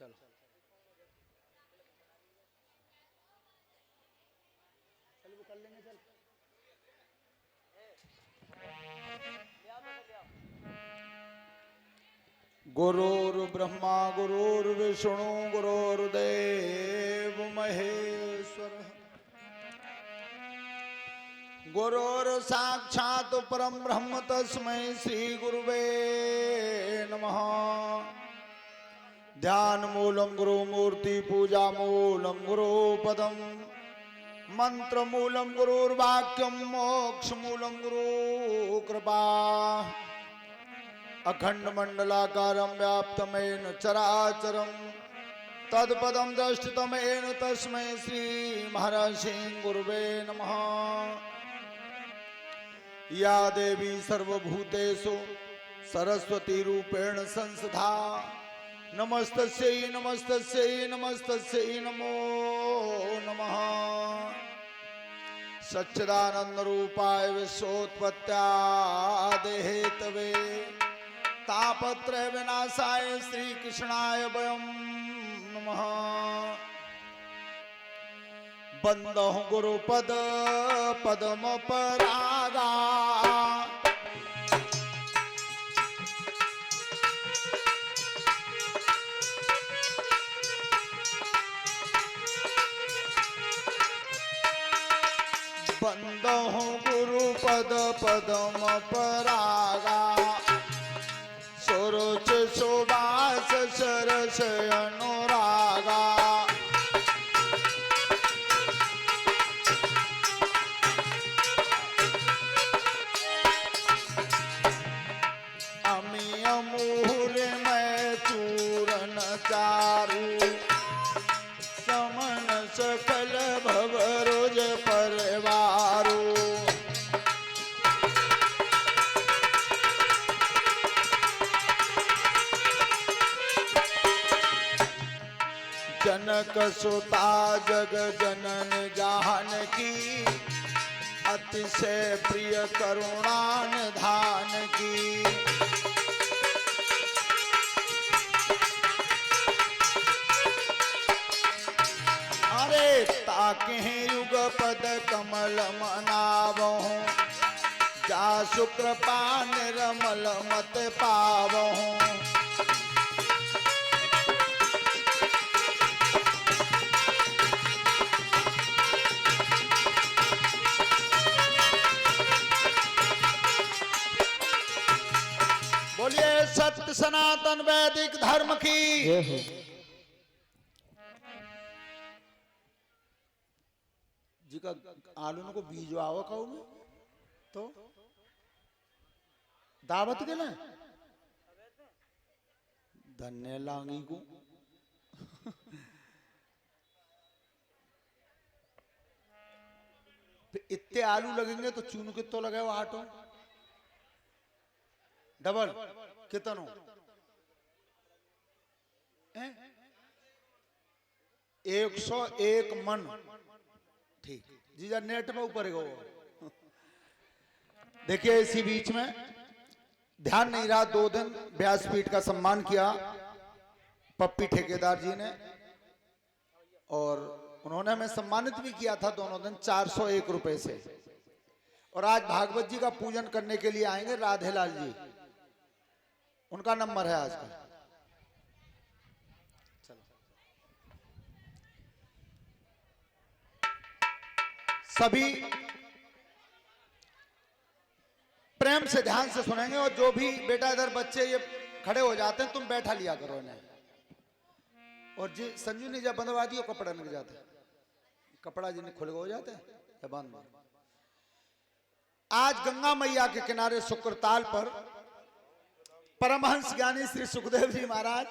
चलो चल वो कर लेंगे चल। गुरुर्ब्रह्मा गुरुर्विष्णु गुरुर्देव महेश्वर गुरुर्साक्षात् परम ब्रह्म तस्मै श्री गुरुवे नमः। ध्यान मूलम गुरु मूर्ति पूजा मूलम गुरु पदम मंत्र मूलम गुरुर्वाक्यम मोक्ष मूलम गुरु कृपा। अखंड मंडलाकारं व्याप्तमेन चराचरं तत्पदं दृष्टितमेन तस्मै श्री महर्षि गुरुवे नमः। या देवी सर्वभूतेषु सरस्वती रूपेण संस्था नमस्तस्यै नमस्तस्यै नमस्तस्यै नमो नमः। सच्चिदानंद रूपाय विश्वोत्पत्त्यादि हेतवे तापत्रय विनाशाय श्री कृष्णाय वयं नमः। बंदो गुरुपद पद्म परागा बंदो गुरुपद पद्म परागा सुरुच सुबास सरस अनुरागा। अमी अमूल में चूरन चारू समन सकल भवरोज परवारो। जनक सुता जग जनन जानकी अतिशय प्रिय करुणा निधान की। अरे ताके युग पद कमल मनावहु जा शुक्रपा निर्मल मत पावहु। बोलिए सत्य सनातन वैदिक धर्म की। जी का आलू को बीजवाओ कहू में तो दावत के ना धन्य लांगी को इतने आलू लगेंगे तो चून कितो लगे वो आटो डबल कितनो 101 मन। ठीक जीजा नेट में ऊपर गो। देखिए इसी बीच में ध्यान नहीं रहा 2 दिन व्यासपीठ का सम्मान किया पप्पी ठेकेदार जी ने और उन्होंने हमें सम्मानित भी किया था दोनों दिन 401 रुपए से। और आज भागवत जी का पूजन करने के लिए आएंगे राधेलाल जी, उनका नंबर है आज का। सभी प्रेम से ध्यान से सुनेंगे और जो भी बेटा इधर बच्चे ये खड़े हो जाते हैं तुम बैठा लिया करो इन्हें। और जी संजू ने जब बंधवा दियो कपड़ा लग जाते कपड़ा जिन्हें खुल हो जाते हैं बंद। आज गंगा मैया के किनारे शुक्रताल पर परमहंस ज्ञानी श्री सुखदेव जी महाराज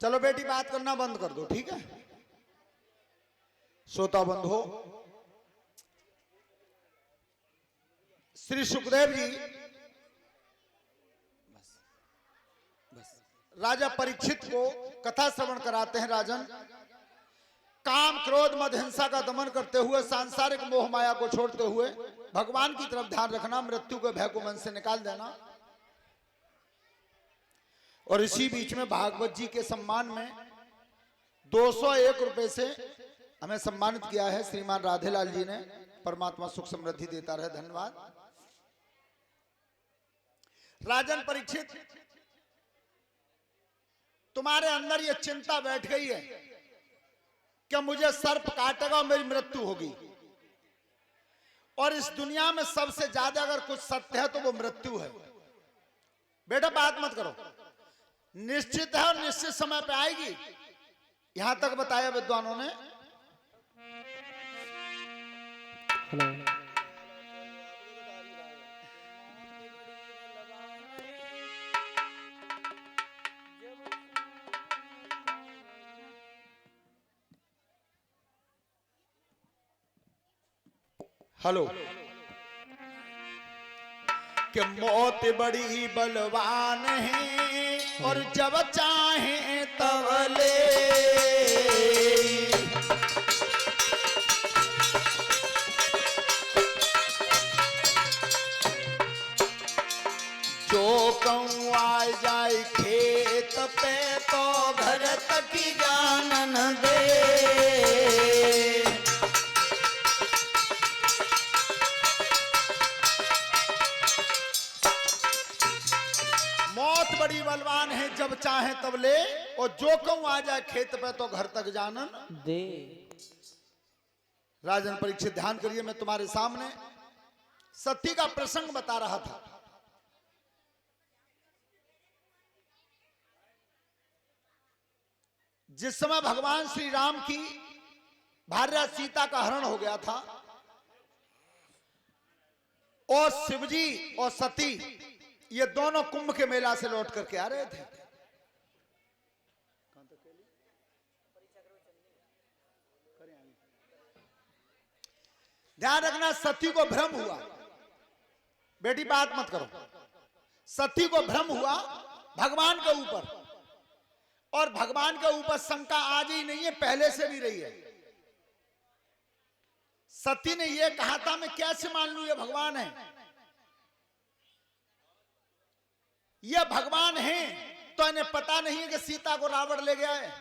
चलो बेटी बात करना बंद कर दो, ठीक है। श्रोता बंधु, श्री सुखदेव जी राजा परीक्षित को कथा श्रवण कराते हैं। राजन, काम क्रोध मद हिंसा का दमन करते हुए, सांसारिक मोह माया को छोड़ते हुए भगवान की तरफ ध्यान रखना, मृत्यु के भय को मन से निकाल देना। और इसी बीच में भागवत जी के सम्मान में 201 रुपए से हमें सम्मानित किया है श्रीमान राधेलाल जी ने। परमात्मा सुख समृद्धि देता रहे, धन्यवाद। राजन परीक्षित, तुम्हारे अंदर ये चिंता बैठ गई है कि मुझे सर्प काटेगा और मेरी मृत्यु होगी। और इस दुनिया में सबसे ज्यादा अगर कुछ सत्य है तो वो मृत्यु है। बेटा बात मत करो, निश्चित है और निश्चित समय पे आएगी, यहां तक बताया विद्वानों ने। हेलो, कि मौत बड़ी बलवान है और जब चाहे तब ले। जो कहूँ आ जाए खेत पे तो घर तक ही जान न दे। मौत बड़ी बलवान है, जब चाहे तब ले, और जो कहूं आ जाए खेत पे तो घर तक जानन दे। राजन परीक्षित ध्यान करिए, मैं तुम्हारे सामने सती का प्रसंग बता रहा था। जिस समय भगवान श्री राम की भार्या सीता का हरण हो गया था और शिवजी और सती ये दोनों कुंभ के मेला से लौट करके आ रहे थे। ध्यान रखना, सती को भ्रम हुआ। बेटी बात मत करो, सती को भ्रम हुआ भगवान के ऊपर, और भगवान के ऊपर शंका आज ही नहीं है, पहले से भी रही है। सती ने यह कहा था मैं कैसे मान लूं ये भगवान है, ये भगवान है तो इन्हें पता नहीं है कि सीता को रावण ले गया है।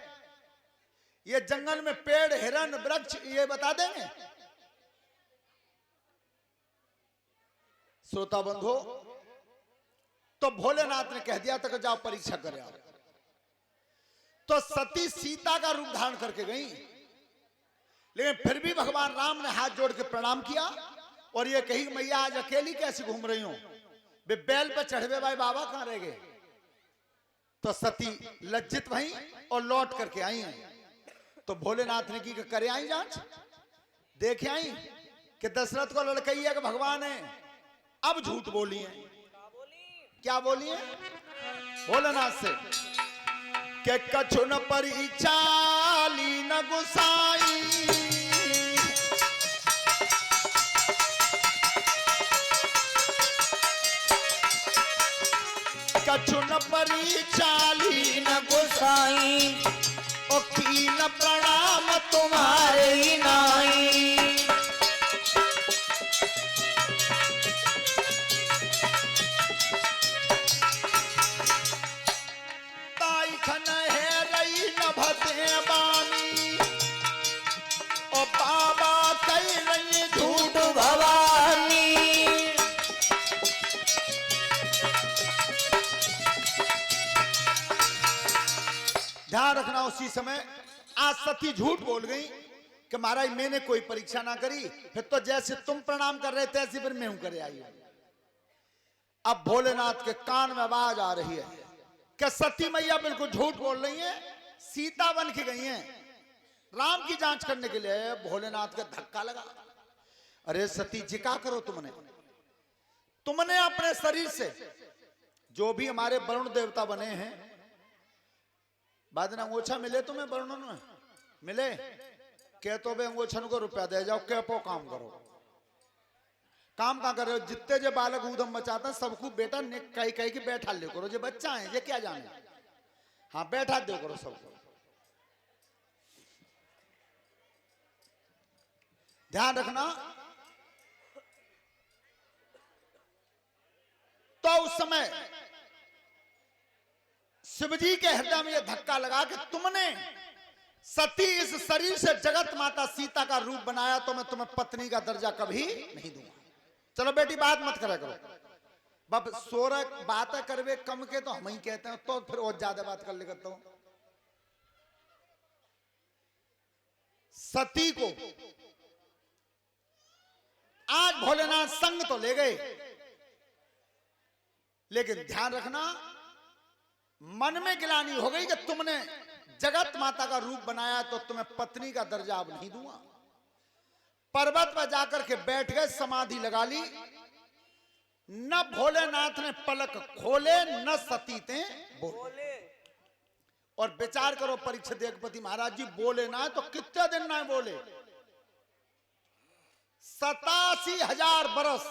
ये जंगल में पेड़ हिरण वृक्ष ये बता देंगे। श्रोता बंधु, तो भोलेनाथ ने कह दिया था कि जाओ परीक्षा करे आओ। तो सती सीता का रूप धारण करके गई, लेकिन फिर भी भगवान राम ने हाथ जोड़ के प्रणाम किया और ये कही मैया आज अकेली कैसे घूम रही हूं, वे बैल पे चढ़वे भाई बाबा कहां रह गए। तो सती लज्जित भई और लौट करके आई हैं। तो भोलेनाथ ने की करे आई जांच, देखे आई कि दशरथ को लड़कई है कि भगवान है। अब झूठ बोली है, क्या बोली है भोलेनाथ से कि कछु न परी चाली न गुसाई, कछु न परी चाली न गुसाई, ओ की न प्रणाम तुम्हारे ही नाई। ताई खन है रही न भते बानी, ओ बाबा कही रही झूठ भवानी। ध्यान रखना, उसी समय आज सती झूठ बोल गई कि महाराज मैंने कोई परीक्षा ना करी, फिर तो जैसे तुम प्रणाम कर रहे थे ऐसे फिर मैं हूं करे आई। अब भोलेनाथ के कान में आवाज आ रही है कि सती मैया बिल्कुल झूठ बोल रही है, सीता बन के गई हैं राम की जांच करने के लिए। भोलेनाथ का धक्का लगा, अरे सती जी क्या करो तुमने अपने शरीर से जो भी हमारे वरुण देवता बने हैं बाद में अंगोछा मिले तुम्हें वर्णन में मिले कह तो बे अंगोछन को रुपया दे जाओ क्या पो काम करो काम कहाँ कर रहे हो जितने जो बालक ऊधम मचाते हैं सबको बेटा कहीं कहीं की बैठा ले करो जो बच्चा है ये क्या जाने हाँ बैठा दे करो सबको ध्यान रखना तो उस समय शिवजी के हृदय में यह धक्का लगा कि तुमने सती इस शरीर से जगत माता सीता का रूप बनाया तो मैं तुम्हें पत्नी का दर्जा कभी नहीं दूंगा चलो बेटी बात मत करा करो बाप 16 बातें करवे कम के तो हम ही कहते हैं तो फिर और ज्यादा बात कर ले करता हूं सती को आज भोलेनाथ संग तो ले गए लेकिन ध्यान रखना मन में गिलानी हो गई कि तुमने जगत माता का रूप बनाया तो तुम्हें पत्नी का दर्जा अब नहीं दूंगा पर्वत पर जाकर के बैठ गए समाधि लगा ली न भोलेनाथ ने पलक खोले न सती ते बोले और विचार करो परीक्षित देखपति महाराज जी बोले ना तो कितने दिन ना बोले 87,000 बरस